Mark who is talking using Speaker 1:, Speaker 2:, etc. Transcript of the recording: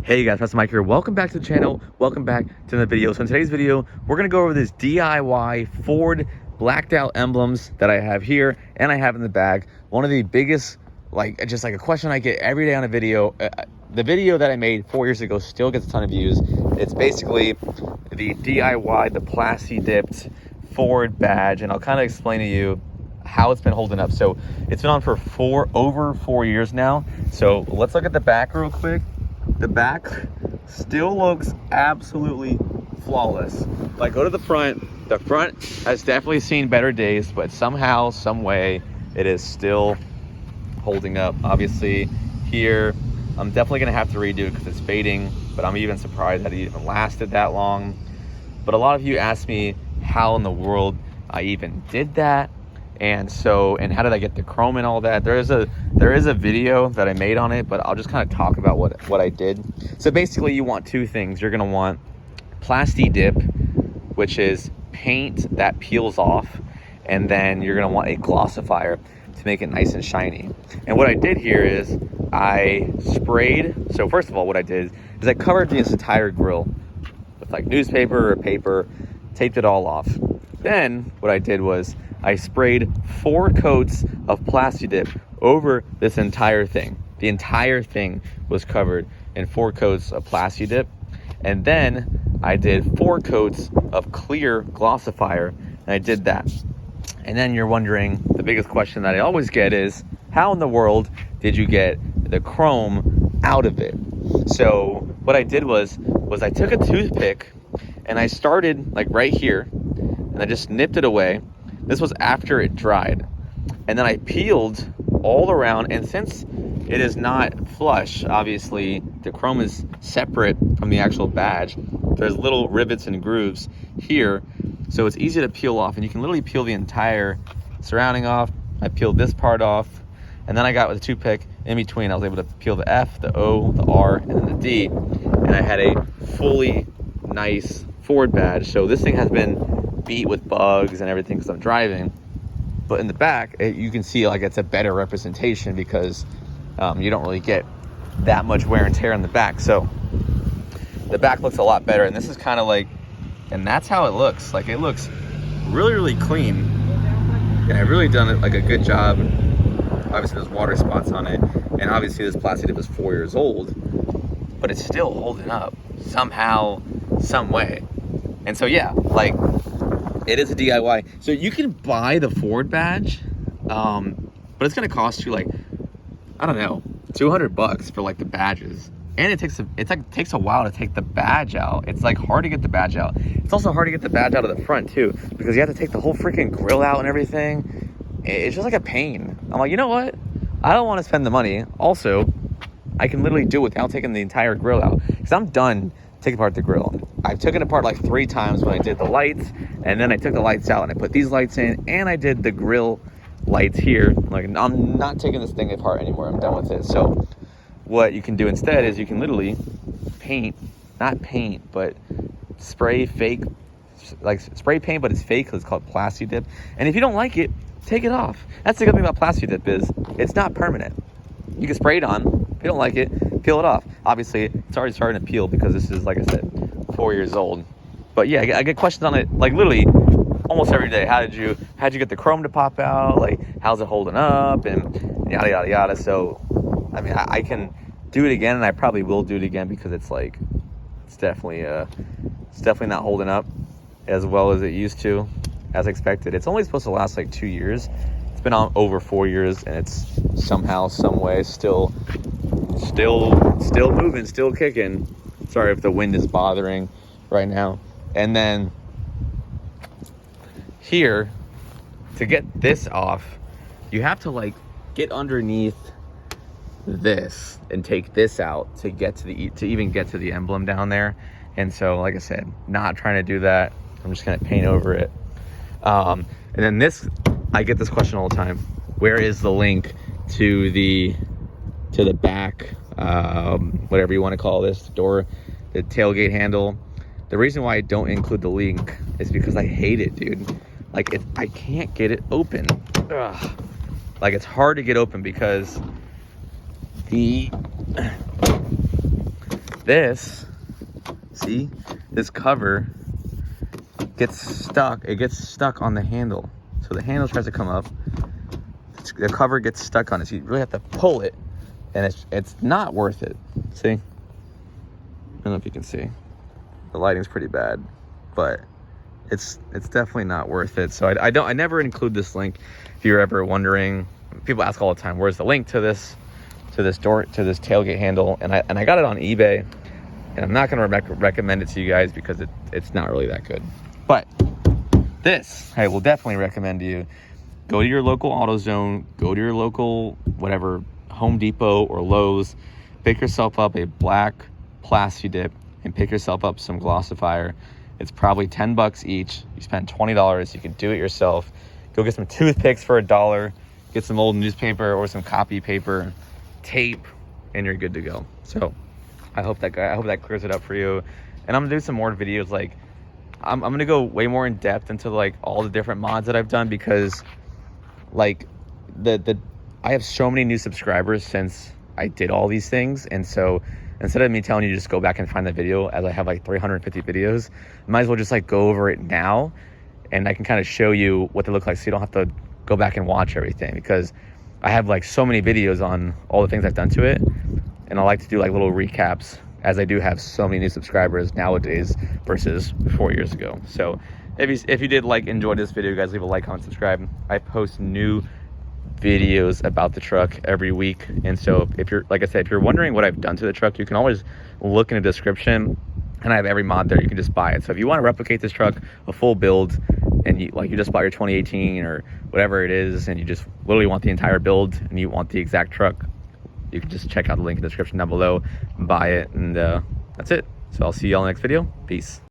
Speaker 1: Hey guys, that's Mike here. Welcome back to the channel. Welcome back to the video. So in today's video, we're gonna go over this DIY Ford blacked out emblems that I have here and I have in the bag. One of the biggest, just a question I get every day on a video. The video that I made 4 years ago still gets a ton of views. It's basically the DIY, the Plasti-dipped Ford badge, and I'll kind of explain to you how it's been holding up. So it's been on for over 4 years now. So let's look at the back real quick. The back still looks absolutely flawless. If I go to the front has definitely seen better days, but somehow, some way, it is still holding up. Obviously, here, I'm definitely gonna have to redo it because it's fading, but I'm even surprised that it even lasted that long. But a lot of you asked me how in the world I even did that. And how did I get the chrome and all that? There is a video that I made on it, but I'll just kind of talk about what I did. So basically you want two things. You're gonna want Plasti-dip, which is paint that peels off, and then you're gonna want a glossifier to make it nice and shiny. And what I did here is I sprayed, so first of all what I did is I covered this entire grill with like newspaper or paper, taped it all off. Then what I did was I sprayed 4 coats of Plasti-dip over this entire thing. The entire thing was covered in 4 coats of Plasti-dip. And then I did 4 coats of clear glossifier, and I did that. And then you're wondering, the biggest question that I always get is, how in the world did you get the chrome out of it? So what I did was I took a toothpick and I started like right here, and I just nipped it away. This was after it dried. And then I peeled all around, and since it is not flush, obviously the chrome is separate from the actual badge. There's little rivets and grooves here, so it's easy to peel off, and you can literally peel the entire surrounding off. I peeled this part off, and then I got with a toothpick in between. I was able to peel the F, the O, the R, and then the D, and I had a fully nice Ford badge. So this thing has been beat with bugs and everything because I'm driving, but in the back you can see like it's a better representation because you don't really get that much wear and tear in the back. So the back looks a lot better, and this is kind of like, and that's how it looks. Like it looks really clean, and I've really done it like a good job. Obviously there's water spots on it, and obviously this Plasti-dip is 4 years old, but it's still holding up somehow, some way. And so yeah, like it is a DIY. So you can buy the Ford badge, but it's gonna cost you like, I don't know, $200 for like the badges. And it takes a while to take the badge out. It's like hard to get the badge out. It's also hard to get the badge out of the front too, because you have to take the whole freaking grill out and everything. It's just like a pain. I'm like, you know what? I don't want to spend the money. Also, I can literally do it without taking the entire grill out, because I'm done taking apart the grill. I've taken it apart like 3 times when I did the lights, and then I took the lights out and I put these lights in, and I did the grill lights here. Like, I'm not taking this thing apart anymore. I'm done with it. So what you can do instead is you can literally not paint, but spray fake, like spray paint, but it's fake because it's called Plasti-dip. And if you don't like it, take it off. That's the good thing about Plasti-dip is it's not permanent. You can spray it on. If you don't like it, peel it off. Obviously, it's already starting to peel because this is, like I said, 4 years old. But yeah, I get questions on it like literally almost every day. How'd you get the chrome to pop out? Like, how's it holding up? And yada yada yada. So I mean, I can do it again, and I probably will do it again because it's like it's definitely not holding up as well as it used to, as expected. It's only supposed to last like 2 years. It's been on over 4 years, and it's somehow, some way still moving, still kicking. Sorry if the wind is bothering right now. And then here, to get this off, you have to like get underneath this and take this out to even get to the emblem down there. And so, like I said, not trying to do that. I'm just gonna paint over it. And then this, I get this question all the time. Where is the link to the back, whatever you want to call this, door, the tailgate handle? The reason why I don't include the link is because I hate it, dude. Like, I can't get it open. Ugh. Like, it's hard to get open because this, see, this cover gets stuck. It gets stuck on the handle. So the handle tries to come up. The cover gets stuck on it. So you really have to pull it, and it's not worth it. See? I don't know if you can see. The lighting's pretty bad, but it's definitely not worth it. So I never include this link if you're ever wondering. People ask all the time, where's the link to this tailgate handle? And I got it on eBay, and I'm not going to recommend it to you guys because it's not really that good. But this I will definitely recommend to you. Go to your local AutoZone, go to your local whatever, Home Depot or Lowe's, pick yourself up a black Plasti-dip and pick yourself up some glossifier. It's probably 10 bucks each. You spend $20, you can do it yourself. Go get some toothpicks for $1, get some old newspaper or some copy paper, tape, and you're good to go. So I hope that clears it up for you. And I'm gonna do some more videos. Like I'm gonna go way more in depth into like all the different mods that I've done, because like I have so many new subscribers since I did all these things. And so instead of me telling you just go back and find that video, as I have like 350 videos, I might as well just like go over it now, and I can kind of show you what they look like so you don't have to go back and watch everything, because I have like so many videos on all the things I've done to it, and I like to do like little recaps, as I do have so many new subscribers nowadays versus 4 years ago. So if you did like enjoy this video, guys, leave a like, comment, subscribe. I post new videos about the truck every week, and so if you're, like I said, if you're wondering what I've done to the truck, you can always look in the description, and I have every mod there. You can just buy it. So if you want to replicate this truck, a full build, and you just bought your 2018 or whatever it is, and you just literally want the entire build and you want the exact truck, you can just check out the link in the description down below, buy it, and that's it. So I'll see you all in the next video. Peace.